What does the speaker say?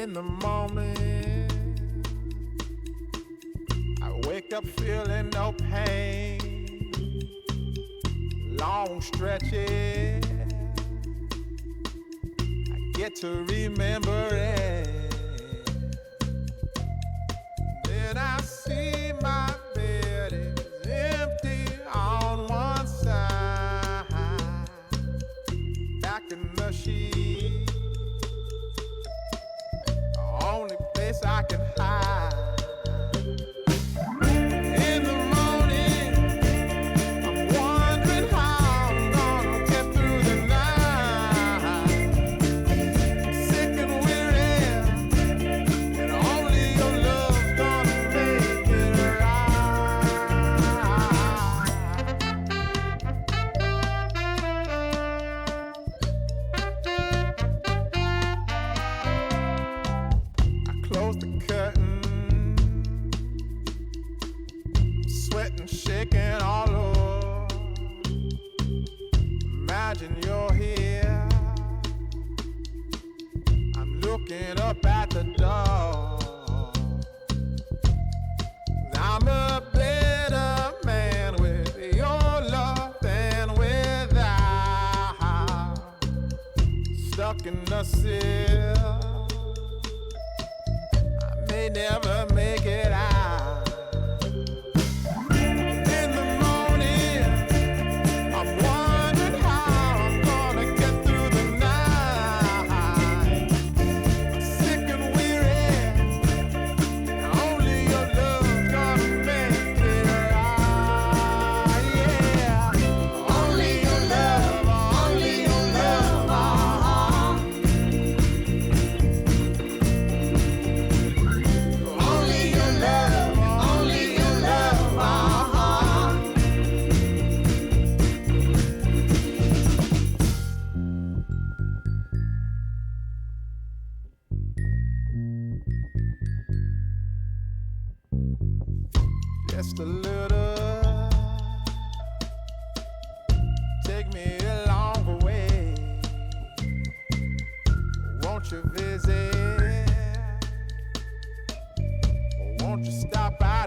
In the morning, I wake up feeling no pain. Long stretches, I get to remember it. Then I see my bed is empty on one side. Back in the sheet, only place I can hide. In the morning, I'm wondering how I'm gonna get through the night. Sick and weary, and only your love's gonna make it close the curtain, sweating, shaking all over. Imagine you're here. I'm looking up at the door. I'm a better man with your love than without. Stuck in the sill, may never make it out. In the morning, I'm wondering how I'm gonna get through the night. Sick and weary, only your love's gonna make it right. Yeah, only your love, only your love. Only your love, only your love, Just a little, take me along the way. Won't you visit? Won't you stop by?